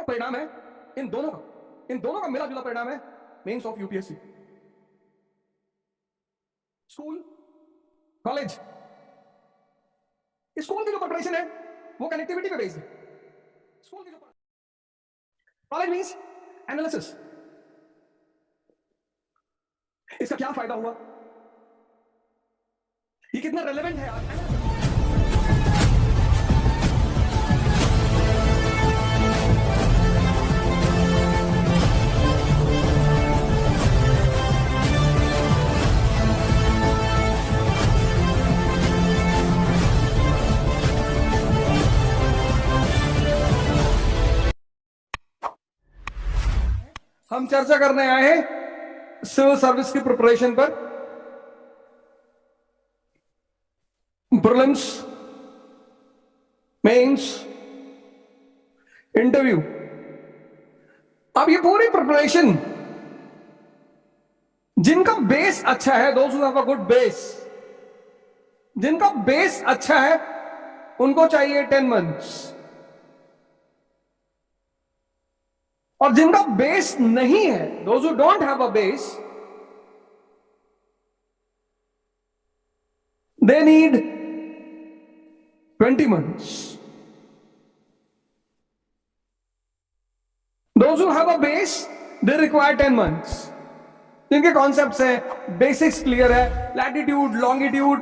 का परिणाम है इन दोनों का मिला जुला परिणाम है mains of UPSC. School college, school की जो प्रिपरेशन है वो कनेक्टिविटी पे बेस्ड है। स्कूल की जो कॉलेज मींस एनालिसिस। इसका क्या फायदा हुआ, ये कितना रेलेवेंट है आज। हम चर्चा करने आए हैं सिविल सर्विस की प्रिपरेशन पर। Prelims, mains, interview. अब ये पूरी प्रिपरेशन जिनका बेस अच्छा है, दोस्त who have a good base, जिनका बेस अच्छा है उनको चाहिए 10 मंथ्स, और जिनका बेस नहीं है, दोस्त who don't have a base, they need 20 months. Those who have a base, they require 10 months. जिनके कॉन्सेप्ट्स हैं, बेसिक्स क्लियर है, लैटिट्यूड, लॉन्गिट्यूड,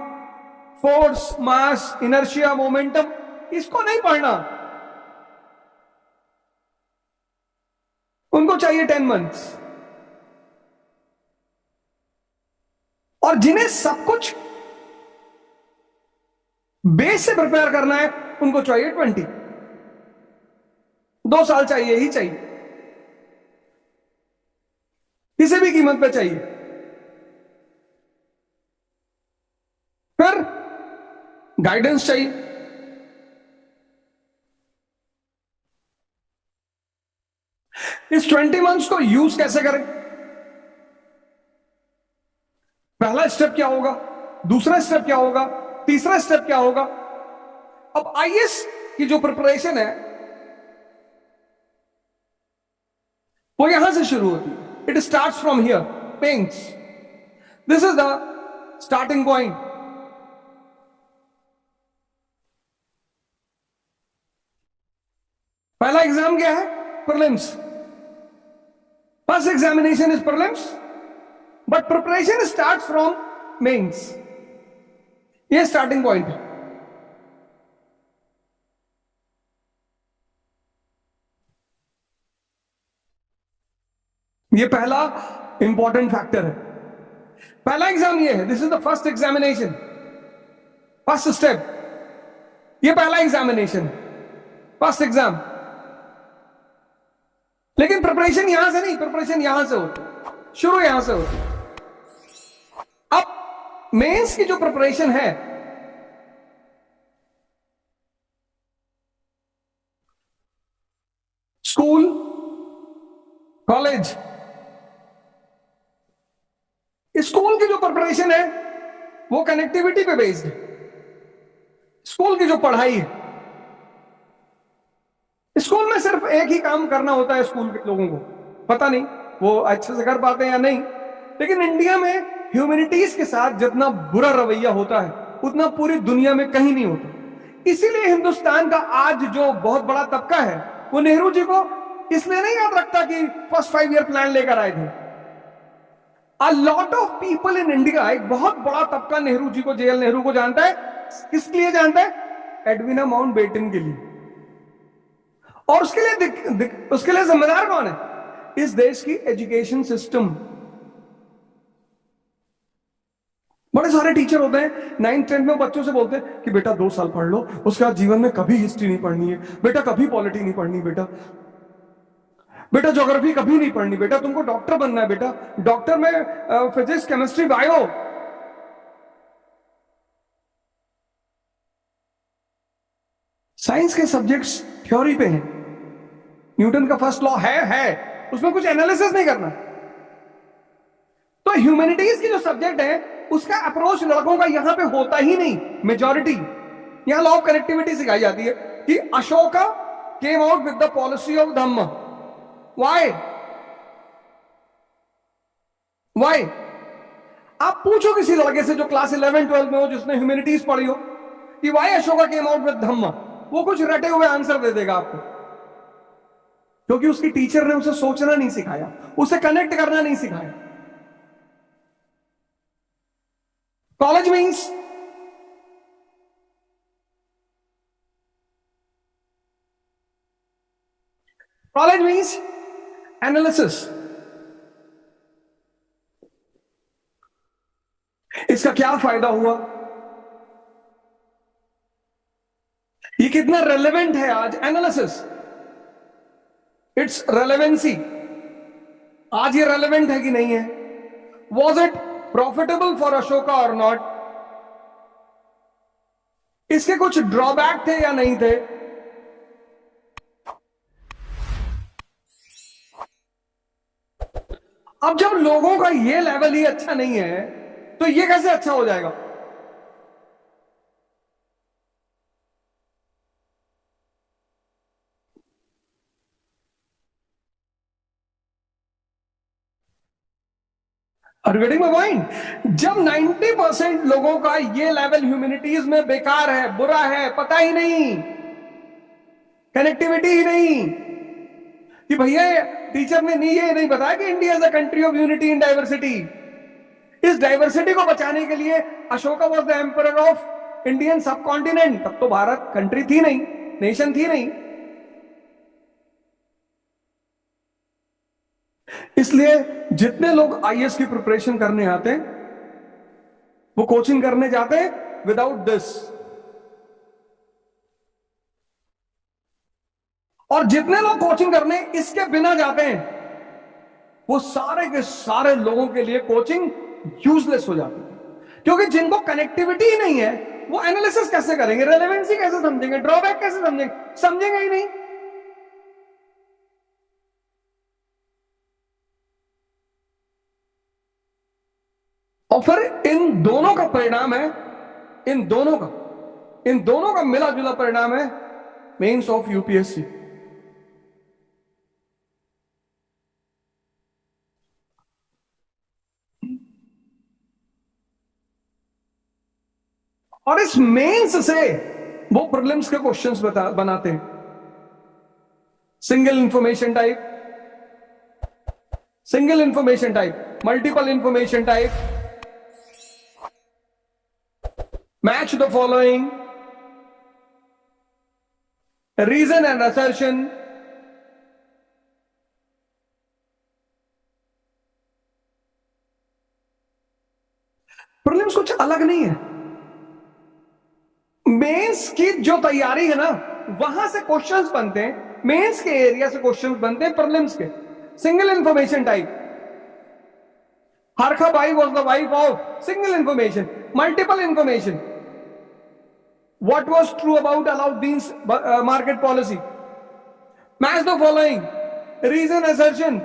फोर्स, मास, इनर्शिया, मोमेंटम, इसको नहीं पढ़ना, उनको चाहिए 10 मंथ्स। और जिन्हें सब कुछ बेस से प्रिपेयर करना है उनको चाहिए 20। 2 साल चाहिए ही चाहिए, किसी भी कीमत पे चाहिए। फिर गाइडेंस चाहिए। इस 20 मंथ्स को यूज कैसे करें, पहला स्टेप क्या होगा, दूसरा स्टेप क्या होगा, तीसरा स्टेप क्या होगा। अब आईएएस की जो प्रिपरेशन है वो यहां से शुरू होती है। It starts from here, mains. This is the starting point. पहला एग्जाम क्या है, प्रीलिम्स। First examination is prelims, but preparation starts from mains. ये स्टार्टिंग पॉइंट है। ये पहला इंपॉर्टेंट फैक्टर है। पहला एग्जाम ये है, this is the first examination, first step. ये पहला एग्जामिनेशन, फर्स्ट एग्जाम। लेकिन प्रिपरेशन यहां से नहीं, प्रिपरेशन यहां से होती, शुरू यहां से होती। अब मेंस की जो प्रिपरेशन है, स्कूल, कॉलेज, स्कूल की जो प्रिपरेशन है वो कनेक्टिविटी पे बेस्ड है। स्कूल की जो पढ़ाई है, स्कूल में सिर्फ एक ही काम करना होता है स्कूल के लोगों को, पता नहीं वो अच्छे से कर पाते हैं या नहीं, लेकिन इंडिया में ह्यूमैनिटीज के साथ जितना बुरा रवैया होता है उतना पूरी दुनिया में कहीं नहीं होता। इसीलिए हिंदुस्तान का आज जो बहुत बड़ा तबका है वो नेहरू जी को इसलिए नहीं याद रखता कि फर्स्ट 5 ईयर प्लान लेकर आए थे। A lot of people in India, एक बहुत बड़ा तबका नेहरू जी को, जेएल नेहरू को जानता है। किस लिए जानता है? एडविना माउंटबेटन के लिए। और उसके लिए जिम्मेदार कौन है? इस देश की एजुकेशन सिस्टम। बड़े सारे टीचर होते हैं 9th 10th में बच्चों से बोलते हैं कि बेटा 2 साल पढ़ लो, उसके बाद जीवन में कभी हिस्ट्री नहीं पढ़नी है बेटा, कभी पॉलिटी नहीं पढ़नी बेटा ज्योग्राफी कभी नहीं पढ़नी बेटा, तुमको डॉक्टर बनना है बेटा, डॉक्टर में फिजिक्स, केमिस्ट्री, बायो। साइंस के सब्जेक्ट्स थ्योरी पे हैं। न्यूटन का फर्स्ट लॉ है, उसमें कुछ एनालिसिस नहीं करना। तो ह्यूमैनिटीज की जो सब्जेक्ट है उसका अप्रोच लड़कों का यहां पे होता ही नहीं। मेजॉरिटी यहां लॉ ऑफ कनेक्टिविटी सिखाई जाती है कि Ashoka came out with the policy of Dhamma. Why? Why? आप पूछो किसी लड़के से जो क्लास 11-12 में हो, जिसने ह्यूमैनिटीज पढ़ी हो, कि why Ashoka came out with dhamma, वो कुछ रटे हुए आंसर दे देगा आपको, क्योंकि उसकी टीचर ने उसे सोचना नहीं सिखाया, उसे कनेक्ट करना नहीं सिखाया. College means analysis. इसका क्या फायदा हुआ, ये कितना रेलेवेंट है आज. एनालिसिस, इट्स रेलेवेंसी, आज ये रेलेवेंट है कि नहीं है. Was it profitable for Ashoka और नॉट. इसके कुछ ड्रॉबैक थे या नहीं थे. अब जब लोगों का ये लेवल ही अच्छा नहीं है, तो ये कैसे अच्छा हो जाएगा. Are you getting my point? जब 90% लोगों का ये लेवल ह्यूमैनिटीज में बेकार है, बुरा है, पता ही नहीं, कनेक्टिविटी ही नहीं, कि भैया टीचर ने ये नहीं बताया कि India is a country of unity in diversity. इस डाइवर्सिटी को बचाने के लिए Ashoka was the emperor of Indian सब कॉन्टिनेंट. तब तो भारत कंट्री थी नहीं, नेशन थी नहीं. इसलिए जितने लोग आईएएस की प्रिपरेशन करने आते हैं, वो कोचिंग करने जाते हैं विदाउट दिस. और जितने लोग कोचिंग करने इसके बिना जाते हैं, वो सारे के सारे लोगों के लिए कोचिंग यूजलेस हो जाती है. क्योंकि जिनको कनेक्टिविटी ही नहीं है, वो एनालिसिस कैसे करेंगे, रेलेवेंसी कैसे समझेंगे, ड्रॉबैक कैसे समझेंगे, समझेंगे ही नहीं. और फिर इन दोनों का परिणाम है, इन दोनों का मिला जुला परिणाम है मेंस ऑफ यूपीएससी. और इस मेंस से वो प्रीलिम्स के क्वेश्चंस बनाते हैं. Single information type, multiple information type, match the following, reason and assertion. Prelims कुछ अलग नहीं है. मेंस की जो तैयारी है ना, वहां से क्वेश्चंस बनते हैं, मेंस के एरिया से क्वेश्चंस बनते हैं प्रीलिम्स के. Single information type, Harkha Bai was the wife of, single information. Multiple information, what was true about Alauddin's market policy. Match the following, reason, assertion,